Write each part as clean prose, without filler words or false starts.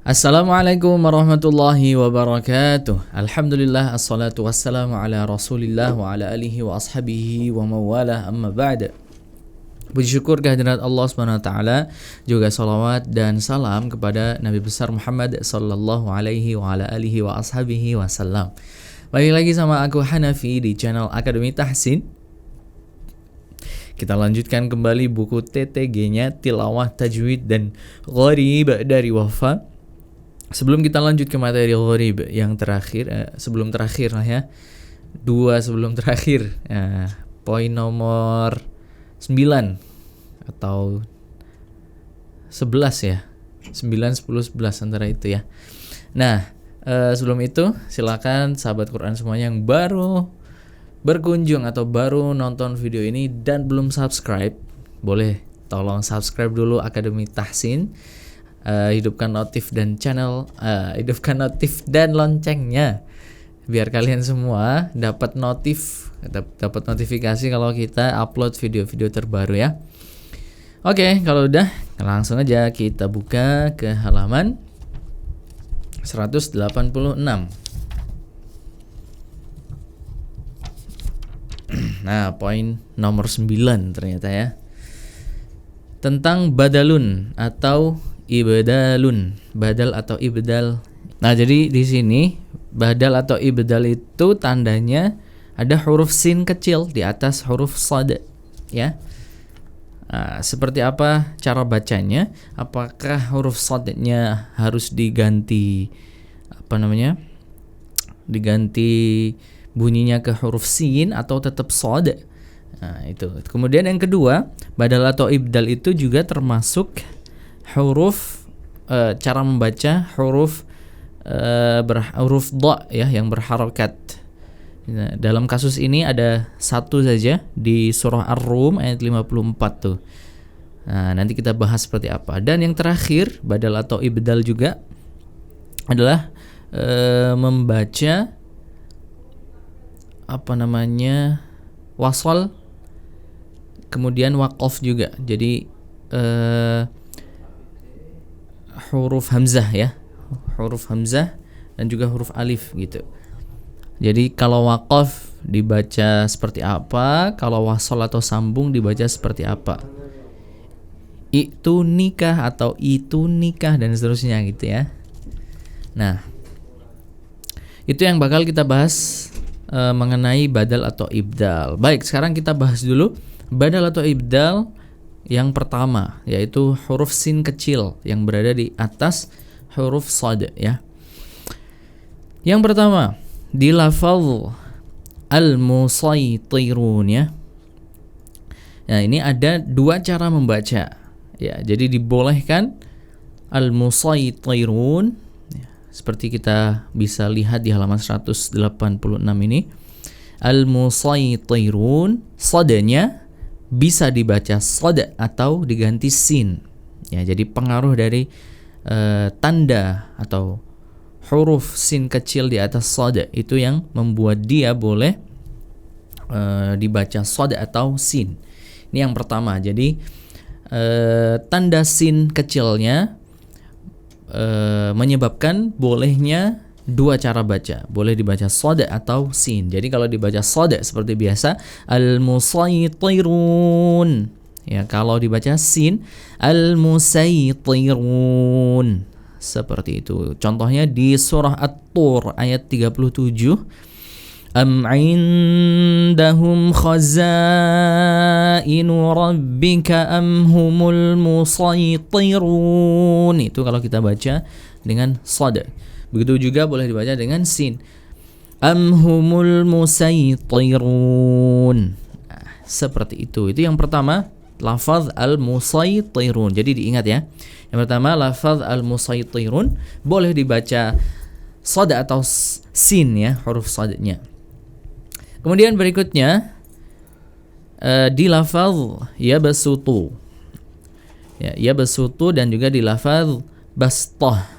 Assalamualaikum warahmatullahi wabarakatuh. Alhamdulillah, assalatu wassalamu ala rasulillah wa ala alihi wa ashabihi wa mawalah, amma ba'da. Puji syukur kehadirat Allah SWT, juga salawat dan salam kepada Nabi besar Muhammad sallallahu alaihi wa ala alihi wa ashabihi wasallam. Balik lagi sama aku Hanafi di channel Akademi Tahsin. Kita lanjutkan kembali buku TTG-nya, Tilawah, Tajwid, dan Gharib dari Wafa. Sebelum kita lanjut ke materi Gharib yang terakhir, sebelum terakhir lah ya, dua sebelum terakhir, poin nomor 9 atau 11 ya, 9, 10, 11 antara itu ya. Nah, sebelum itu silakan sahabat Quran semuanya yang baru berkunjung atau baru nonton video ini dan belum subscribe, boleh tolong subscribe dulu Akademi Tahsin. Hidupkan notif dan channel, hidupkan notif dan loncengnya biar kalian semua dapat notifikasi kalau kita upload video-video terbaru ya. Oke, kalau udah langsung aja kita buka ke halaman 186. Nah, poin nomor 9 ternyata ya, tentang badalun atau ibdalun, badal atau ibdal. Nah, jadi di sini badal atau ibdal itu tandanya ada huruf sin kecil di atas huruf shad ya. Nah, seperti apa cara bacanya? Apakah huruf shadnya harus diganti diganti bunyinya ke huruf sin atau tetap shad? Nah, itu. Kemudian yang kedua, badal atau ibdal itu juga termasuk huruf, cara membaca huruf huruf dha ya, yang berharokat. Nah, dalam kasus ini ada satu saja di surah Ar-Rum ayat 54 tuh. Nah, nanti kita bahas seperti apa. Dan yang terakhir, badal atau ibdal juga adalah membaca wasal kemudian waqaf juga. Jadi huruf hamzah ya, huruf hamzah dan juga huruf alif gitu. Jadi kalau waqaf dibaca seperti apa, kalau wasal atau sambung dibaca seperti apa, itu nikah atau itu nikah dan seterusnya gitu ya. Nah, itu yang bakal kita bahas mengenai badal atau ibdal. Baik, sekarang kita bahas dulu badal atau ibdal yang pertama, yaitu huruf sin kecil yang berada di atas huruf shad ya. Yang pertama, di lafaz al-musaytirun ya. Nah, ini ada dua cara membaca ya. Jadi dibolehkan al-musaytirun ya, seperti kita bisa lihat di halaman 186 ini. Al-musaytirun, shadnya bisa dibaca shad atau diganti sin ya. Jadi pengaruh dari tanda atau huruf sin kecil di atas shad itu yang membuat dia boleh dibaca shad atau sin. Ini yang pertama. Jadi tanda sin kecilnya menyebabkan bolehnya dua cara baca, boleh dibaca shad atau sin. Jadi kalau dibaca shad seperti biasa, al-musaytirun ya. Kalau dibaca sin, al-musaytirun, seperti itu. Contohnya di surah At-Tur ayat 37, am indahum khazainu rabbika am humul musaytirun. Itu kalau kita baca dengan shad. Begitu juga boleh dibaca dengan sin, am humul musaytirun. Nah, seperti itu. Itu yang pertama, lafaz al-musaytirun. Jadi diingat ya. Yang pertama, lafaz al-musaytirun boleh dibaca shad atau sin ya, huruf shadnya. Kemudian berikutnya di lafaz yabsutu ya, yabsutu, dan juga di lafaz bastah,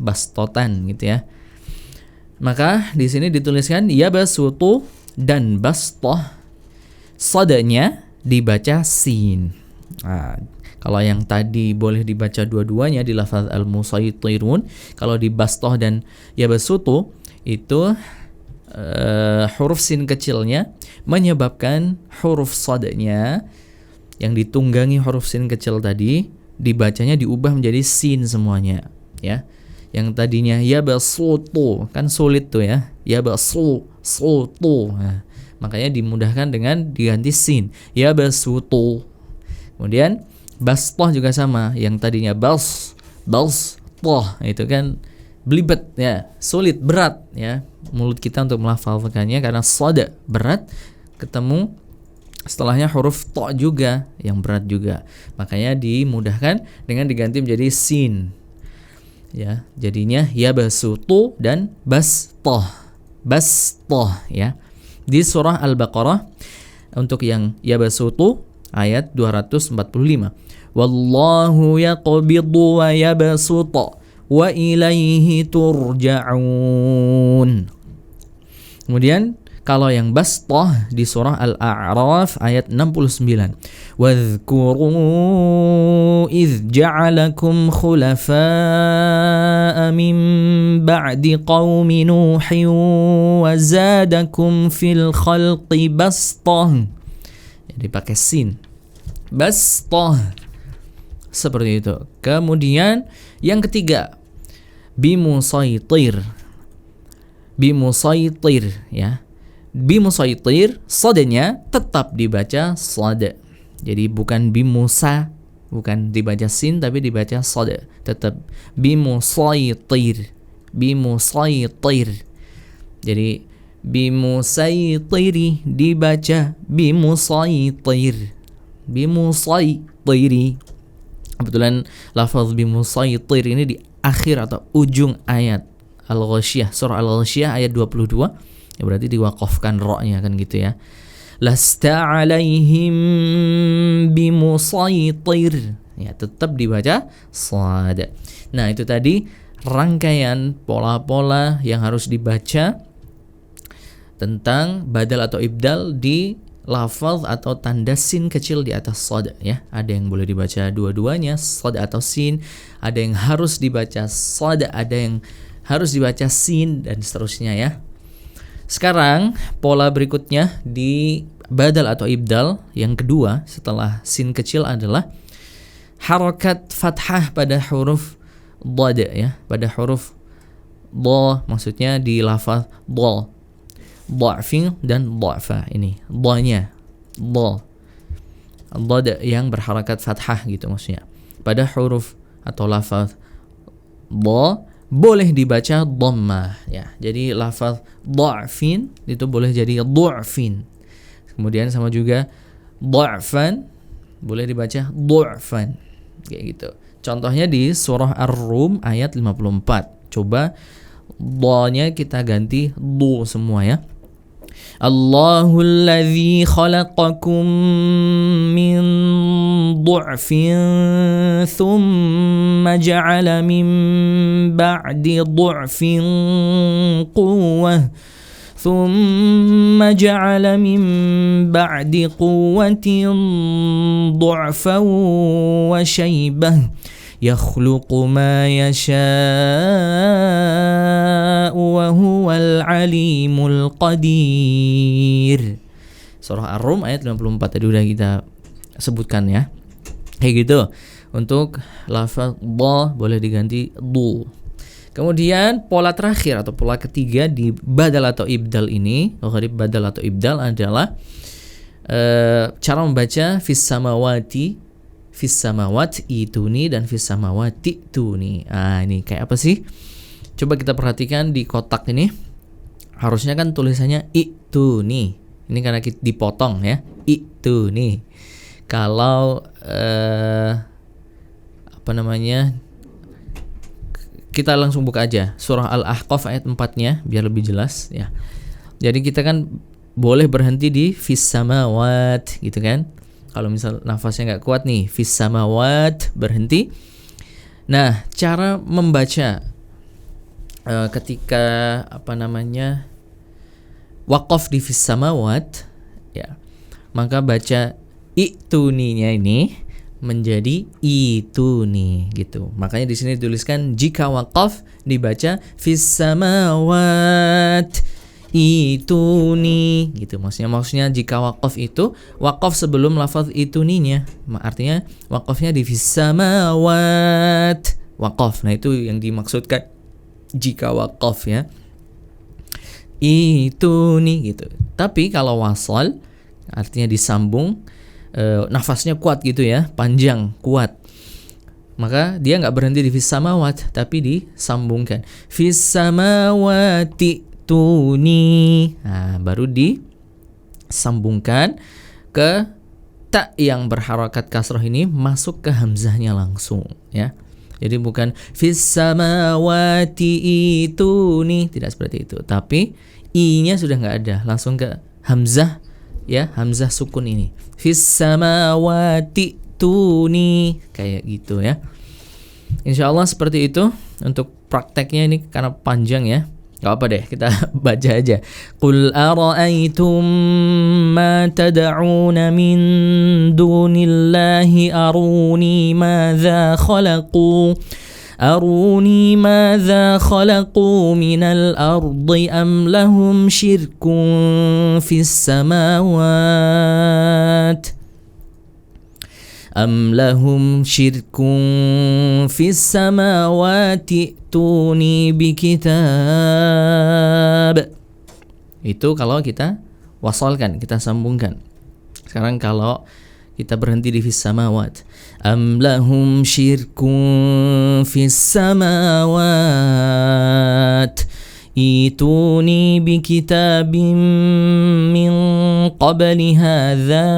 bastotan gitu ya. Maka di sini dituliskan yabsutu dan bastah, shadnya dibaca sin. Nah, Kalau yang tadi boleh dibaca dua-duanya di lafaz al-musaytirun, kalau di bastoh dan yabasutu itu huruf sin kecilnya menyebabkan huruf sodnya yang ditunggangi huruf sin kecil tadi dibacanya diubah menjadi sin semuanya, ya. Yang tadinya yabasutu kan sulit tuh ya, yabasutu. Nah, makanya dimudahkan dengan diganti sin, yabasutu. Kemudian bastoh juga sama, yang tadinya toh itu kan belibet ya, sulit, berat ya mulut kita untuk melafalkannya karena soda berat, ketemu setelahnya huruf to juga yang berat juga, makanya dimudahkan dengan diganti menjadi sin ya, jadinya yabasutu dan bastoh ya. Di surah Al-Baqarah untuk yang yabasutu ayat 245, wallahu yaqbidu wa yabsutu wa ilaihi turja'un. Kemudian kalau yang bastoh di surah Al-A'raf ayat 69, wadhkuru idh ja'alakum khulafa'a min ba'di qaumi nuhin wa zadakum fil khalqi bastoh. Jadi pakai sin, bastoh, seperti itu. Kemudian yang ketiga bimusaytir ya, bimusaytir sodenya tetap dibaca sode, jadi bukan bimusa, bukan dibaca sin tapi dibaca sode, tetap bimusaytir. Jadi bimusaytiri dibaca bimusaytiri. Kebetulan lafaz bimusaytir ini di akhir atau ujung ayat Al-Ghasyiyah, surah Al-Ghasyiyah ayat 22, ya berarti diwaqafkan ro-nya kan gitu ya. Lasta alaihim bimusaytir, ya tetap dibaca sad. Nah, itu tadi rangkaian pola-pola yang harus dibaca tentang badal atau ibdal di lafaz atau tanda sin kecil di atas sad ya. Ada yang boleh dibaca dua-duanya, sad atau sin, ada yang harus dibaca sad, ada yang harus dibaca sin, dan seterusnya ya. Sekarang pola berikutnya di badal atau ibdal yang kedua setelah sin kecil adalah harakat fathah pada huruf dad ya, pada huruf dha, maksudnya di lafaz dha, dha'fin dan dha'fa. Ini dha-nya, dha yang berharakat fathah gitu maksudnya. Pada huruf atau lafaz dha boleh dibaca dhammah ya. Jadi lafaz dha'fin itu boleh jadi dhu'fin. Kemudian sama juga dha'fan boleh dibaca dhu'fan. Kayak gitu. Contohnya di surah Ar-Rum ayat 54. Coba dha-nya kita ganti dhu semua ya. Allahul ladzi khalaqakum min du'fin thumma ja'ala min ba'di du'fin quwwah thumma ja'ala min ba'di quwwatin du'fan wa shaybah yakhluqu ma yasha'u wa huwal alimul qadir. Surah Ar-Rum ayat 54 tadi udah kita sebutkan ya. Kayak gitu. Untuk lafaz dha boleh diganti dhu. Kemudian pola terakhir atau pola ketiga di badal atau ibdal ini, gharib badal atau ibdal adalah cara membaca fis samawat ituni dan fis samawati tuni. Ini kayak apa sih? Coba kita perhatikan di kotak ini. Harusnya kan tulisannya ituni. Ini karena kita dipotong ya. Ituni. Kalau kita langsung buka aja surah Al-Ahqaf ayat 4-nya biar lebih jelas ya. Jadi kita kan boleh berhenti di fis samawat gitu kan. Kalau misal nafasnya nggak kuat nih, fis samawat berhenti. Nah, cara membaca ketika waqaf di fis samawat ya, maka baca ituninya ini menjadi ituni gitu. Makanya di sini dituliskan jika waqaf dibaca fis samawat ituni gitu. Maksudnya jika waqaf itu waqaf sebelum lafaz ituninya. Artinya waqafnya di fis samawat waqaf. Nah, itu yang dimaksudkan jika waqaf ya. Ituni gitu. Tapi kalau wasal artinya disambung, nafasnya kuat gitu ya, panjang, kuat. Maka dia nggak berhenti di fis samawat, tapi disambungkan. Fis samawati tuni. Nah, baru disambungkan ke ta yang berharakat kasroh ini masuk ke hamzahnya langsung ya. Jadi bukan fis samawati ituni, tidak seperti itu. Tapi i-nya sudah nggak ada, langsung ke hamzah ya, hamzah sukun ini. Fis samawati tuni, kayak gitu ya. Insyaallah seperti itu untuk prakteknya, ini karena panjang ya. Gak apa deh, kita baca aja. Qul ara'aytum ma tad'una min dunillahi aruni madza khalaqu أروني ماذا خلقوا من الأرض أم لهم شرك في السماوات ائتوني بكتاب. Itu kalau kita wasalkan, kita sambungkan. Sekarang kalau kita berhenti di fis samawat, am lahum syirkun fis samawat ituni bi kitabim min qabli hadza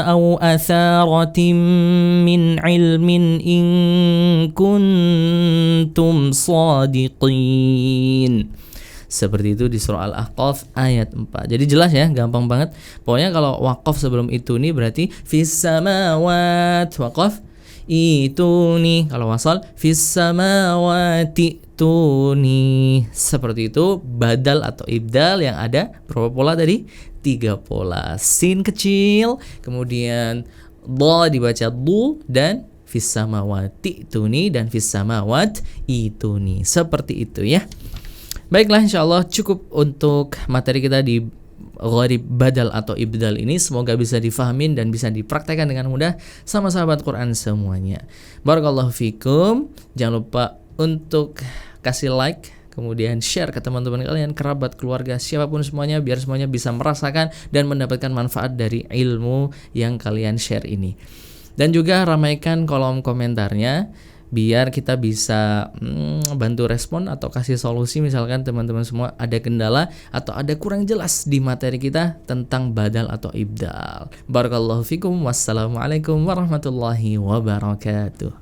aw atharatin min ilmin in kuntum shadiqin. Seperti itu di surah Al-Ahqaf ayat 4. Jadi jelas ya, gampang banget. Pokoknya kalau waqaf sebelum itu nih berarti fis samawat waqaf ituni. Kalau wasal fis samawati tuni. Seperti itu badal atau ibdal yang ada berapa pola tadi? 3 pola. Sin kecil, kemudian dha dibaca du, dan fis samawati tuni dan fis samawat ituni. Seperti itu ya. Baiklah, insyaallah cukup untuk materi kita di gharib badal atau ibdal ini. Semoga bisa difahamin dan bisa dipraktekkan dengan mudah sama sahabat Quran semuanya. Barakallahu fikum. Jangan lupa untuk kasih like, kemudian share ke teman-teman kalian, kerabat, keluarga, siapapun semuanya, biar semuanya bisa merasakan dan mendapatkan manfaat dari ilmu yang kalian share ini. Dan juga ramaikan kolom komentarnya biar kita bisa bantu respon atau kasih solusi. Misalkan teman-teman semua ada kendala atau ada kurang jelas di materi kita tentang badal atau ibdal. Barakallahu fikum. Wassalamualaikum warahmatullahi wabarakatuh.